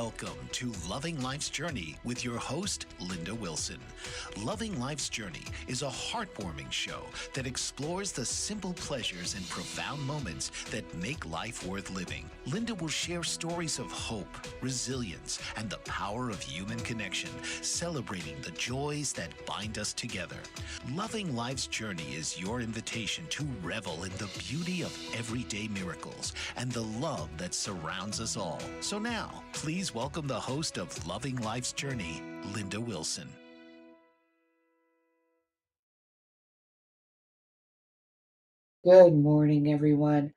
Welcome to Loving Life's Journey with your host, Linda Wilson. Loving Life's Journey is a heartwarming show that explores the simple pleasures and profound moments that make life worth living. Linda will share stories of hope, resilience, and the power of human connection, celebrating the joys that bind us together. Loving Life's Journey is your invitation to revel in the beauty of everyday miracles and the love that surrounds us all. So now, please welcome the host of Loving Life's Journey, Linda Wilson. Good morning, everyone.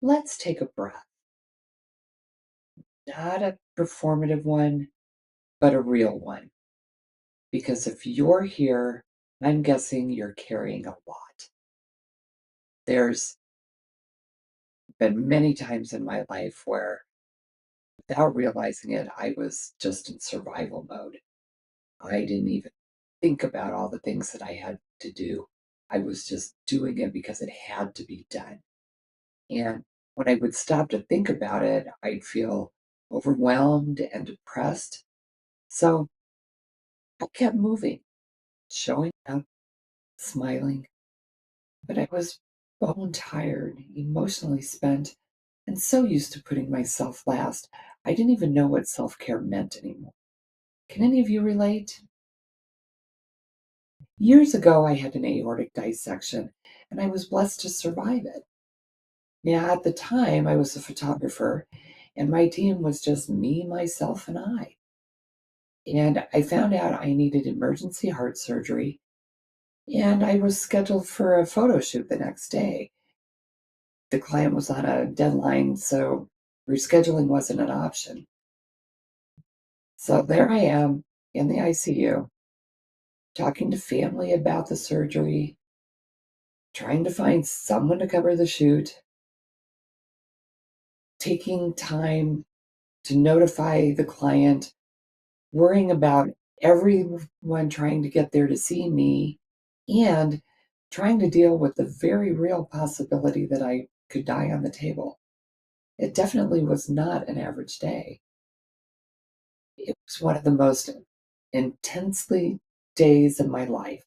Let's take a breath. Not a performative one, but a real one. Because if you're here, I'm guessing you're carrying a lot. There's been many times in my life where, without realizing it, I was just in survival mode. I didn't even think about all the things that I had to do. I was just doing it because it had to be done. And when I would stop to think about it, I'd feel overwhelmed and depressed. So I kept moving, showing up, smiling. But I was bone tired, emotionally spent, and so used to putting myself last, I didn't even know what self care meant anymore. Can any of you relate? Years ago, I had an aortic dissection, and I was blessed to survive it. Now, at the time, I was a photographer, and my team was just me, myself, and I. And I found out I needed emergency heart surgery, and I was scheduled for a photo shoot the next day. The client was on a deadline, so rescheduling wasn't an option. So there I am in the ICU, talking to family about the surgery, trying to find someone to cover the shoot, taking time to notify the client, worrying about everyone trying to get there to see me, and trying to deal with the very real possibility that I could die on the table. It definitely was not an average day. It was one of the most intensely days of my life,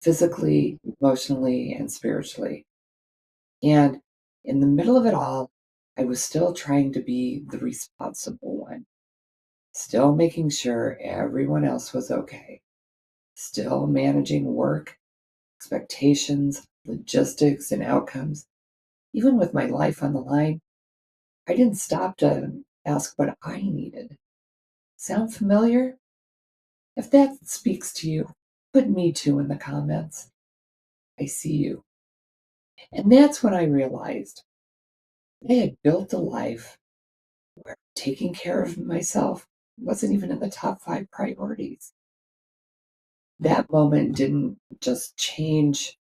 physically, emotionally, and spiritually. And in the middle of it all, I was still trying to be the responsible one, still making sure everyone else was okay, still managing work, expectations, logistics, and outcomes. Even with my life on the line, I didn't stop to ask what I needed. Sound familiar? If that speaks to you, put me too in the comments. I see you. And that's when I realized I had built a life where taking care of myself wasn't even in the top 5 priorities. That moment didn't just change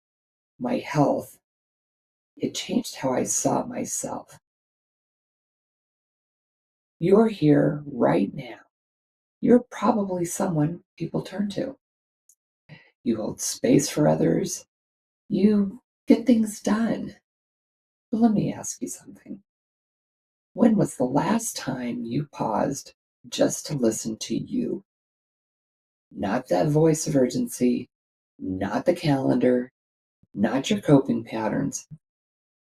my health, it changed how I saw myself. You're here right now. You're probably someone people turn to. You hold space for others. You get things done. But let me ask you something. When was the last time you paused just to listen to you? Not that voice of urgency, not the calendar, not your coping patterns,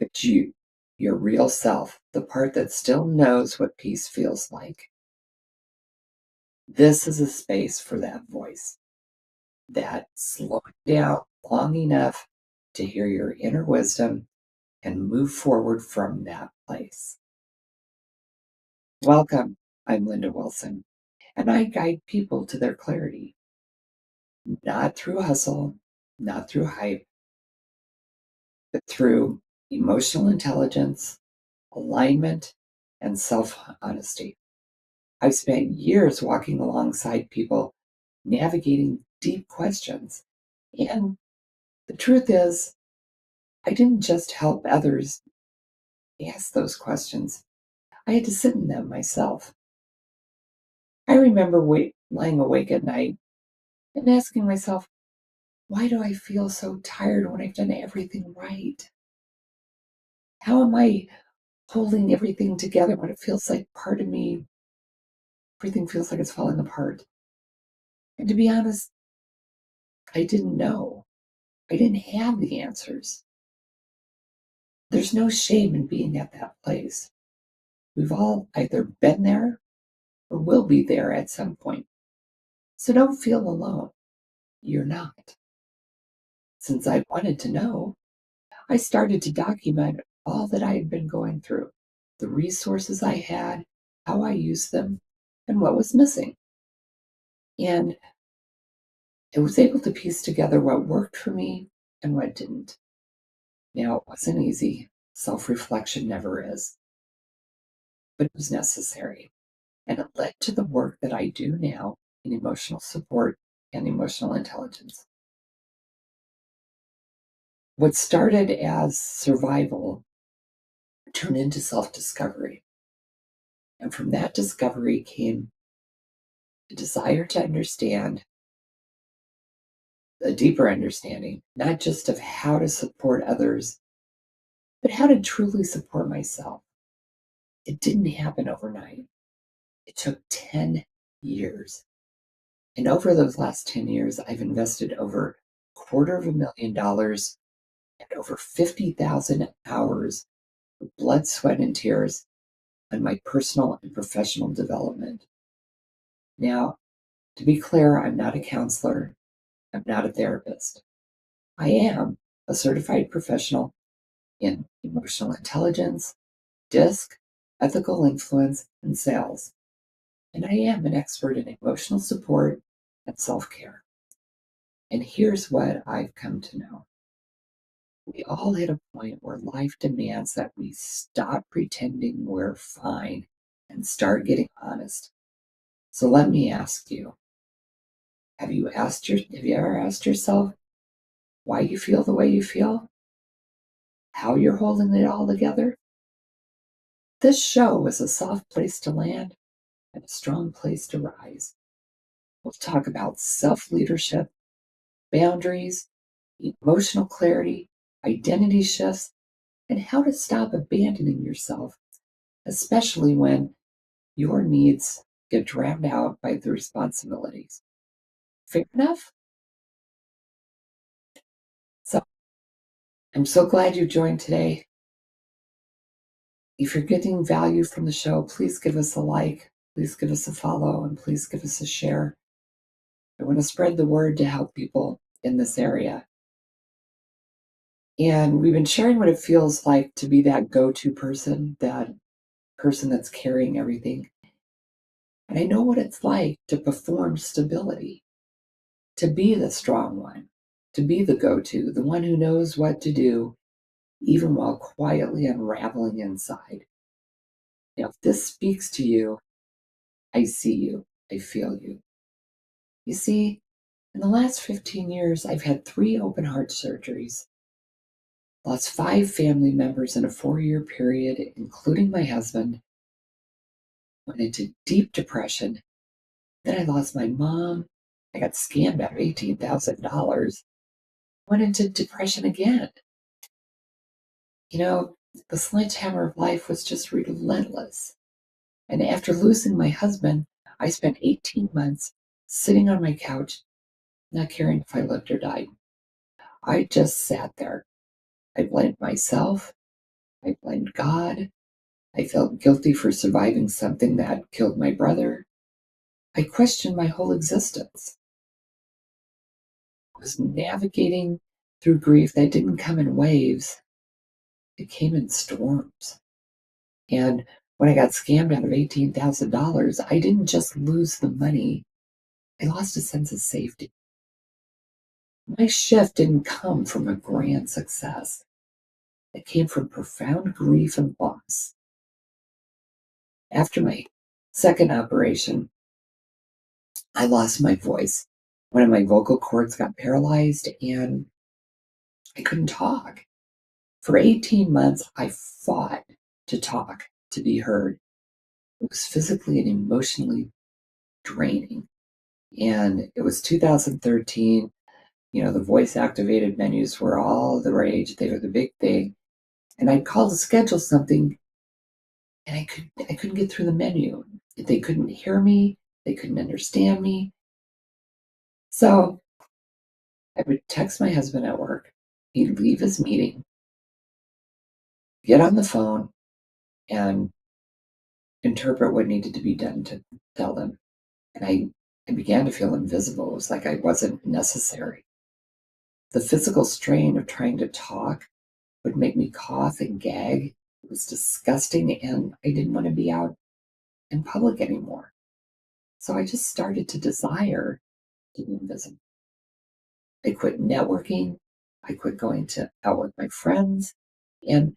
but you, your real self, the part that still knows what peace feels like. This is a space for that voice, that slowing down long enough to hear your inner wisdom and move forward from that place. Welcome, I'm Linda Wilson, and I guide people to their clarity, not through hustle, not through hype, but through emotional intelligence, alignment, and self honesty. I've spent years walking alongside people navigating deep questions. And the truth is, I didn't just help others ask those questions, I had to sit in them myself. I remember lying awake at night and asking myself, why do I feel so tired when I've done everything right? How am I holding everything together when it feels like part of me Everything feels like it's falling apart. And to be honest, I didn't know. I didn't have the answers. There's no shame in being at that place. We've all either been there or will be there at some point. So don't feel alone. You're not. Since I wanted to know, I started to document all that I had been going through, the resources I had, how I used them, and what was missing. And I was able to piece together what worked for me and what didn't. Now, it wasn't easy. Self reflection never is, but it was necessary. And it led to the work that I do now in emotional support and emotional intelligence. What started as survival turned into self discovery. And from that discovery came a desire to understand, a deeper understanding, not just of how to support others, but how to truly support myself. It didn't happen overnight. It took 10 years. And over those last 10 years, I've invested over $250,000 and over 50,000 hours of blood, sweat, and tears on my personal and professional development. Now, to be clear, I'm not a counselor. I'm not a therapist. I am a certified professional in emotional intelligence, DISC, ethical influence, and sales. And I am an expert in emotional support and self care. And here's what I've come to know. We all hit a point where life demands that we stop pretending we're fine and start getting honest. So let me ask you, have you ever asked yourself why you feel the way you feel? How you're holding it all together? This show is a soft place to land and a strong place to rise. We'll talk about self-leadership, boundaries, emotional clarity, identity shifts, and how to stop abandoning yourself, especially when your needs get drowned out by the responsibilities. Fair enough? So I'm so glad you joined today. If you're getting value from the show, please give us a like, please give us a follow, and please give us a share. I want to spread the word to help people in this area. And we've been sharing what it feels like to be that go-to person, that person that's carrying everything. And I know what it's like to perform stability, to be the strong one, to be the go-to, the one who knows what to do, even while quietly unraveling inside. Now, if this speaks to you, I see you, I feel you. You see, in the last 15 years, I've had 3 open heart surgeries, lost 5 family members in a 4-year period, including my husband, went into deep depression. Then I lost my mom. I got scammed out of $18,000. Went into depression again. You know, the sledgehammer of life was just relentless. And after losing my husband, I spent 18 months sitting on my couch, not caring if I lived or died. I just sat there. I blamed myself. I blamed God. I felt guilty for surviving something that killed my brother. I questioned my whole existence. I was navigating through grief that didn't come in waves, it came in storms. And when I got scammed out of $18,000, I didn't just lose the money, I lost a sense of safety. My shift didn't come from a grand success, it came from profound grief and loss. After my second operation, I lost my voice. One of my vocal cords got paralyzed and I couldn't talk. For 18 months, I fought to talk, to be heard. It was physically and emotionally draining. And it was 2013. The voice activated menus were all the rage. They were the big thing. And I'd call to schedule something and I couldn't get through the menu. They couldn't hear me. They couldn't understand me. So I would text my husband at work. He'd leave his meeting, get on the phone, and interpret what needed to be done to tell them. And I began to feel invisible. It was like I wasn't necessary. The physical strain of trying to talk would make me cough and gag. It was disgusting, and I didn't want to be out in public anymore. So I just started to desire to be invisible. I quit networking. I quit going out with my friends, and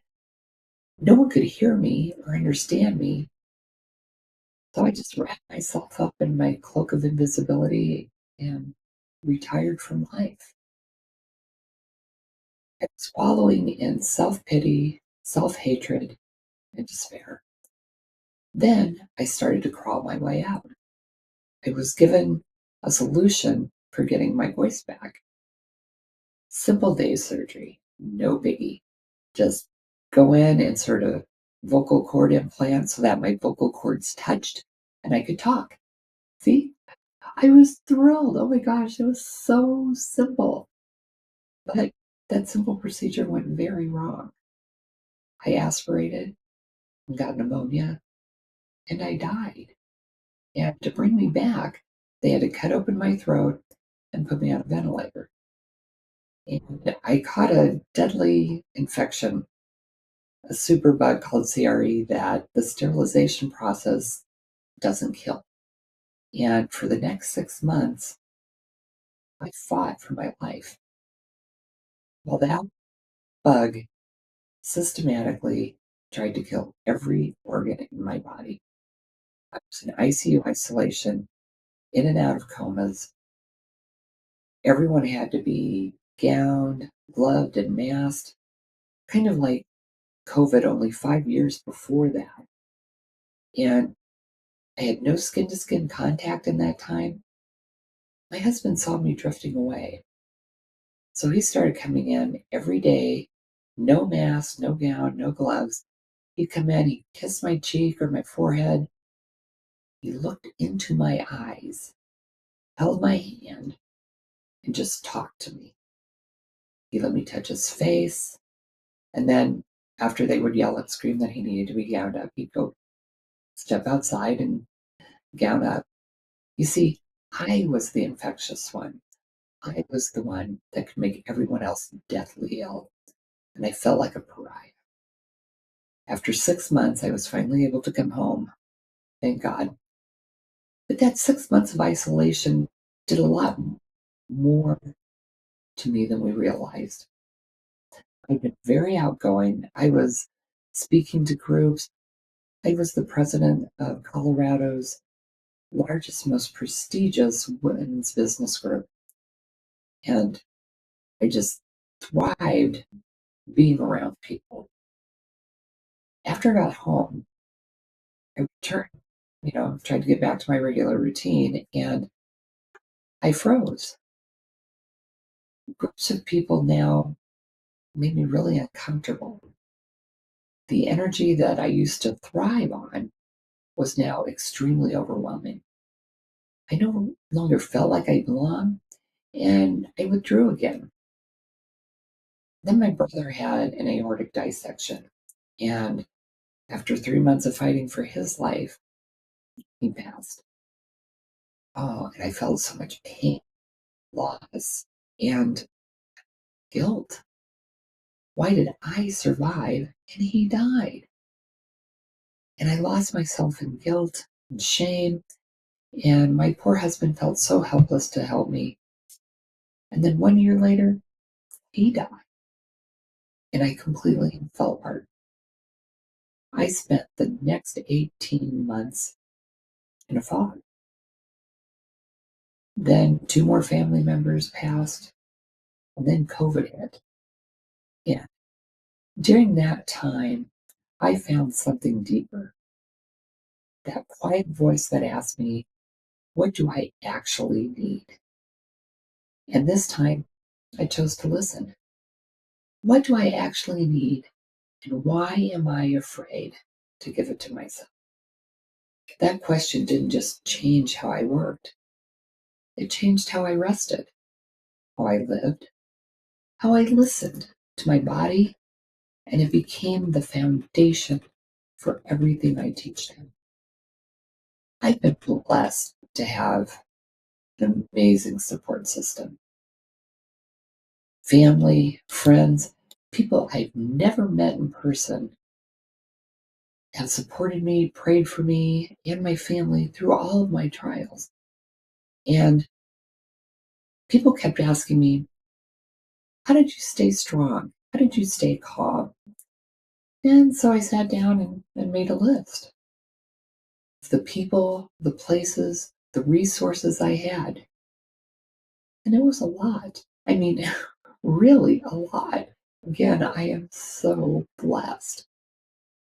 no one could hear me or understand me. So I just wrapped myself up in my cloak of invisibility and retired from life. I was wallowing in self pity, self hatred, and despair. Then I started to crawl my way out. I was given a solution for getting my voice back. Simple day surgery, no biggie. Just go in, insert a vocal cord implant so that my vocal cords touched and I could talk. See? I was thrilled. Oh my gosh, it was so simple. But that simple procedure went very wrong. I aspirated and got pneumonia and I died. And to bring me back, they had to cut open my throat and put me on a ventilator. And I caught a deadly infection, a superbug called CRE that the sterilization process doesn't kill. And for the next 6 months, I fought for my life. Well, that bug systematically tried to kill every organ in my body. I was in ICU isolation, in and out of comas. Everyone had to be gowned, gloved, and masked, kind of like COVID only 5 years before that. And I had no skin to skin contact in that time. My husband saw me drifting away. So he started coming in every day, no mask, no gown, no gloves. He'd come in, he'd kiss my cheek or my forehead. He looked into my eyes, held my hand, and just talked to me. He let me touch his face. And then after they would yell and scream that he needed to be gowned up, he'd go step outside and gown up. You see, I was the infectious one. I was the one that could make everyone else deathly ill. And I felt like a pariah. After 6 months, I was finally able to come home. Thank God. But that 6 months of isolation did a lot more to me than we realized. I've been very outgoing. I was speaking to groups. I was the president of Colorado's largest, most prestigious women's business group. And I just thrived being around people. After I got home, I returned, tried to get back to my regular routine, and I froze. Groups of people now made me really uncomfortable. The energy that I used to thrive on was now extremely overwhelming. I no longer felt like I belonged, and I withdrew again. Then my brother had an aortic dissection, and after 3 months of fighting for his life, he passed. Oh, and I felt so much pain, loss, and guilt. Why did I survive and he died? And I lost myself in guilt and shame, and my poor husband felt so helpless to help me. And then 1 year later, he died, and I completely fell apart. I spent the next 18 months in a fog. Then two more family members passed, and then COVID hit. Yeah. During that time, I found something deeper. That quiet voice that asked me, what do I actually need? And this time, I chose to listen. What do I actually need? And why am I afraid to give it to myself? That question didn't just change how I worked, it changed how I rested, how I lived, how I listened to my body, and it became the foundation for everything I teach them. I've been blessed to have an amazing support system, family, friends, people I've never met in person have supported me, prayed for me and my family through all of my trials. And people kept asking me, how did you stay strong? How did you stay calm? And so I sat down and made a list of the people, the places, the resources I had. And it was a lot. I mean, really a lot. Again, I am so blessed.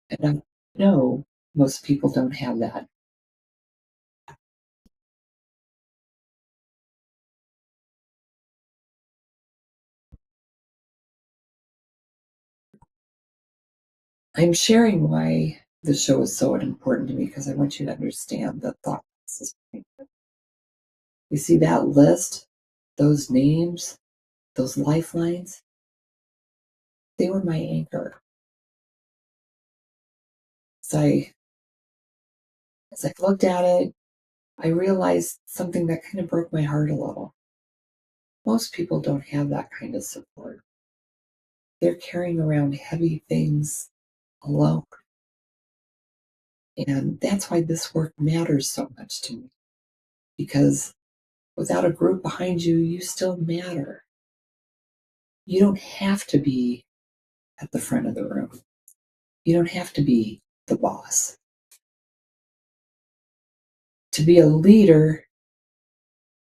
And I know most people don't have that. I'm sharing why the show is so important to me because I want you to understand the thought process. You see that list, those names, those lifelines, they were my anchor. So as I looked at it, I realized something that kind of broke my heart a little. Most people don't have that kind of support. They're carrying around heavy things alone. And that's why this work matters so much to me. Because without a group behind you, you still matter. You don't have to be at the front of the room. You don't have to be the boss. To be a leader,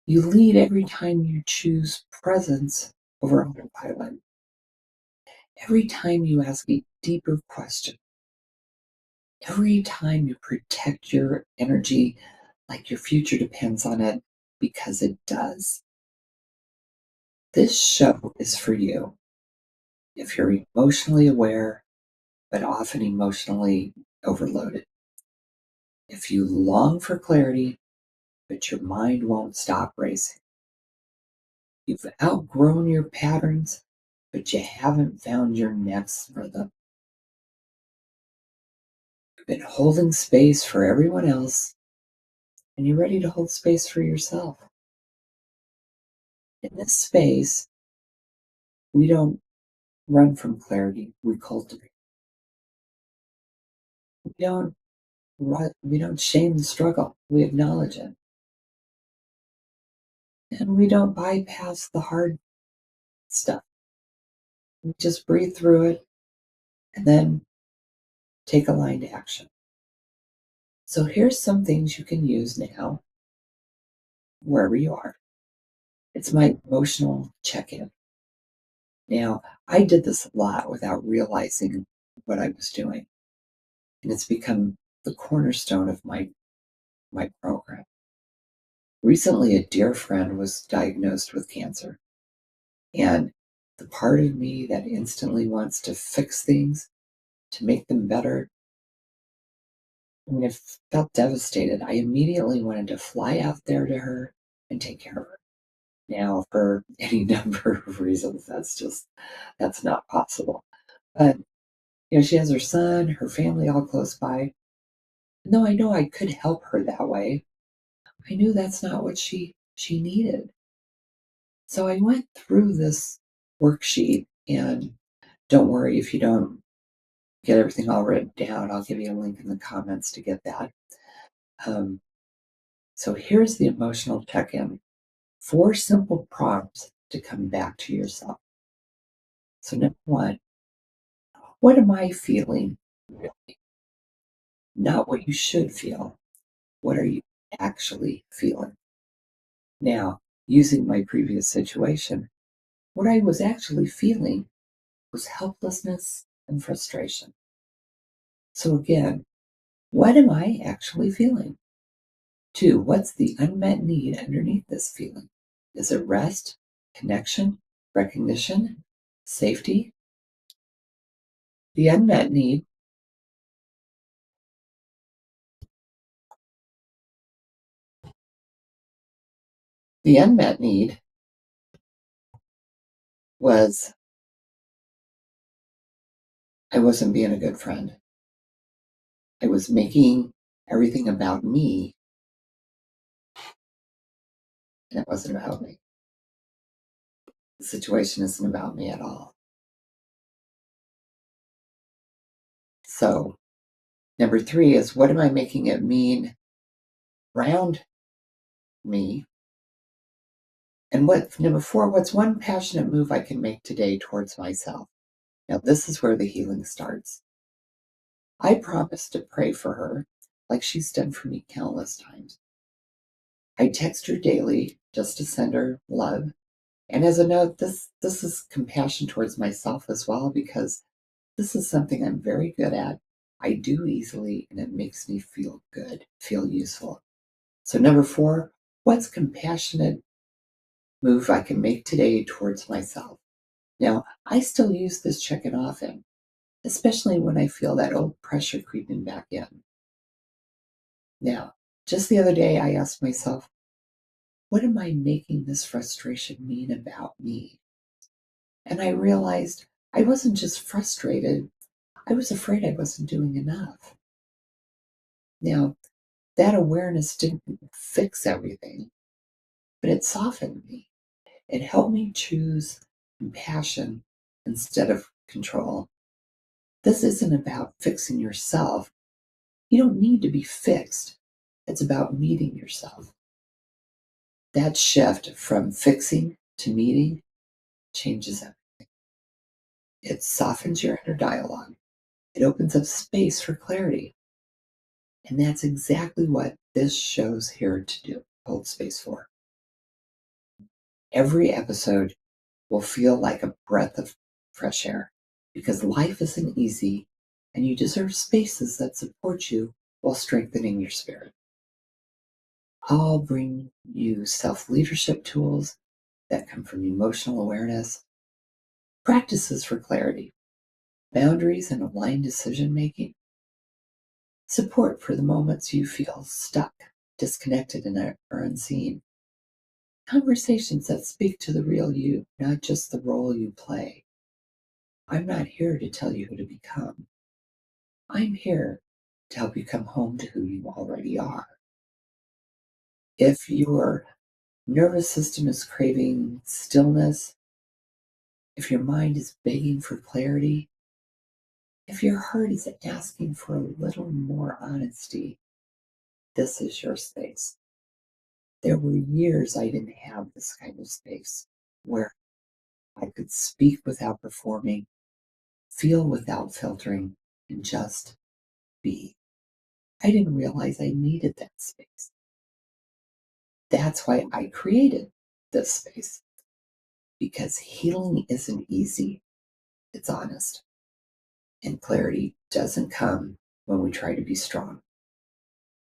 you lead every time you choose presence over autopilot. Every time you ask a deeper question. Every time you protect your energy like your future depends on it, because it does. This show is for you if you're emotionally aware, but often emotionally overloaded. If you long for clarity, but your mind won't stop racing. You've outgrown your patterns, but you haven't found your next rhythm. You've been holding space for everyone else, and you're ready to hold space for yourself. In this space, we don't run from clarity, we cultivate. We don't we don't shame the struggle, we acknowledge it. And we don't bypass the hard stuff. We just breathe through it and then take aligned action. So here's some things you can use now, wherever you are. It's my emotional check-in. Now, I did this a lot without realizing what I was doing. And it's become the cornerstone of my program. Recently, a dear friend was diagnosed with cancer. And the part of me that instantly wants to fix things, to make them better, I mean, I felt devastated. I immediately wanted to fly out there to her and take care of her. Now, for any number of reasons, that's not possible. But, she has her son, her family all close by. And though I know I could help her that way, I knew that's not what she needed. So I went through this worksheet, and don't worry if you don't get everything all written down. I'll give you a link in the comments to get that. Um, so here's the emotional check-in. 4 simple prompts to come back to yourself. So number 1, what am I feeling? Really? Not what you should feel. What are you actually feeling? Now, using my previous situation, what I was actually feeling was helplessness and frustration. So again, what am I actually feeling? 2, what's the unmet need underneath this feeling? Is it rest, connection, recognition, safety? The unmet need The unmet need was I wasn't being a good friend. I was making everything about me, and it wasn't about me. The situation isn't about me at all. So, number 3 is what am I making it mean around me? And number 4, what's one passionate move I can make today towards myself? Now, this is where the healing starts. I promise to pray for her like she's done for me countless times. I text her daily just to send her love. And as a note, this is compassion towards myself as well, because this is something I'm very good at. I do easily, and it makes me feel good, feel useful. So number 4, what's compassionate move I can make today towards myself? Now, I still use this check-in often, especially when I feel that old pressure creeping back in. Now, just the other day, I asked myself, what am I making this frustration mean about me? And I realized I wasn't just frustrated, I was afraid I wasn't doing enough. Now, that awareness didn't fix everything, but it softened me. It helped me choose compassion instead of control. This isn't about fixing yourself. You don't need to be fixed. It's about meeting yourself. That shift from fixing to meeting changes everything. It softens your inner dialogue. It opens up space for clarity. And that's exactly what this show's here to do, hold space for. Every episode will feel like a breath of fresh air because life isn't easy and you deserve spaces that support you while strengthening your spirit. I'll bring you self leadership tools that come from emotional awareness, practices for clarity, boundaries and aligned decision making, support for the moments you feel stuck, disconnected, and or unseen, conversations that speak to the real you, not just the role you play. I'm not here to tell you who to become. I'm here to help you come home to who you already are. If your nervous system is craving stillness, if your mind is begging for clarity, if your heart is asking for a little more honesty, this is your space. There were years I didn't have this kind of space where I could speak without performing, feel without filtering, and just be. I didn't realize I needed that space. That's why I created this space, because healing isn't easy, it's honest. And clarity doesn't come when we try to be strong,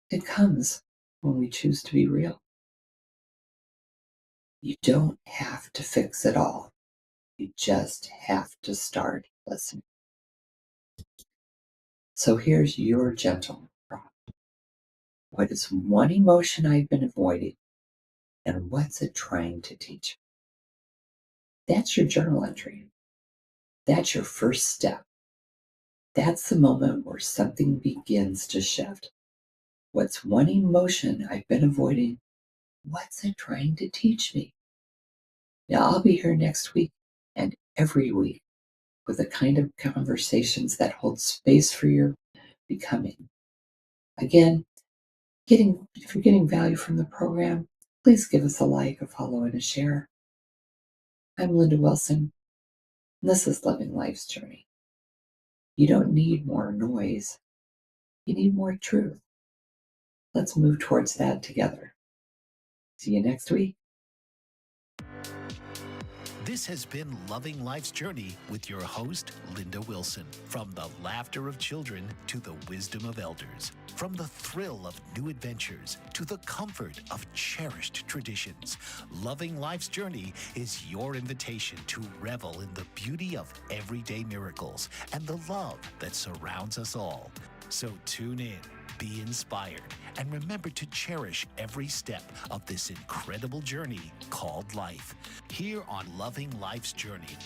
it comes when we choose to be real. You don't have to fix it all, you just have to start listening. So here's your gentle prompt. What is one emotion I've been avoiding, and what's it trying to teach me? That's your journal entry. That's your first step. That's the moment where something begins to shift. What's one emotion I've been avoiding? What's it trying to teach me? Now, I'll be here next week and every week with the kind of conversations that hold space for your becoming. Again, if you're getting value from the program, please give us a like, a follow, and a share. I'm Linda Wilson, and this is Living Life's Journey. You don't need more noise, you need more truth. Let's move towards that together. See you next week. This has been Loving Life's Journey with your host, Linda Wilson. From the laughter of children to the wisdom of elders, from the thrill of new adventures to the comfort of cherished traditions, Loving Life's Journey is your invitation to revel in the beauty of everyday miracles and the love that surrounds us all. So tune in, be inspired, and remember to cherish every step of this incredible journey called life. Here on Loving Life's Journey.